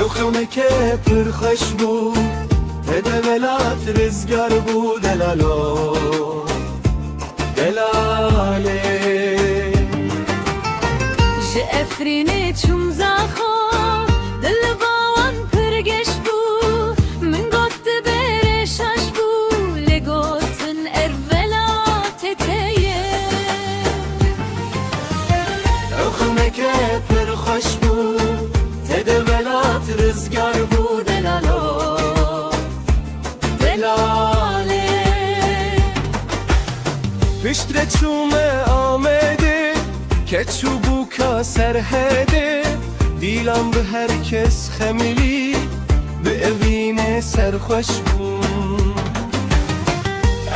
او خونکه پر خوش بود هده ولات رزگار بود دلالو دلاله جه افرینه چوم زخار دل باوان پرگش بود من گفت بره شش بود لگوتن ارولات تیه او خونکه پر خوش بود هده ولات رزگار بود دلالو دلاله پشتر چومه آمده که چوبوکا سرهده دیلم به هر کس خمیلی به اوین سرخوش بود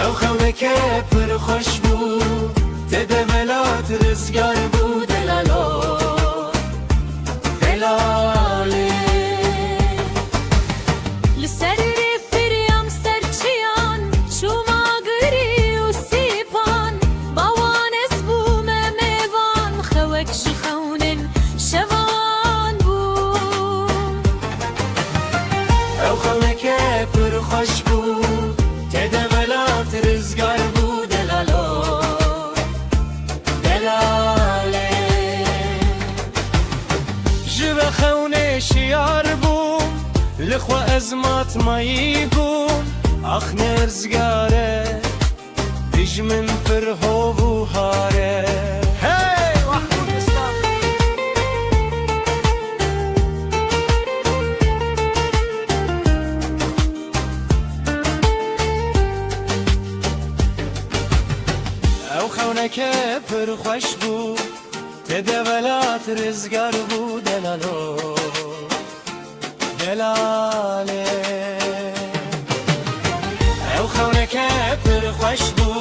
او خونه که پر خوش بود تده ولات رزگار بود دلالو دلاله لسر فریم سرچیان شما گری و سیپان باوان اسبوم میوان خوک شخونن شوان بود او خونه که پر خوش بود تده ولات رزگار بود دلالو دلاله جوه خونه شیار بود لخوا ازمات مایی بود اخ نرزگاره دیج من پر هو هاره هی وحبود اسلام او خونه که پر خوش بود تده ولات رزگار بود دلالو دلاله او خونه که پر خوش بود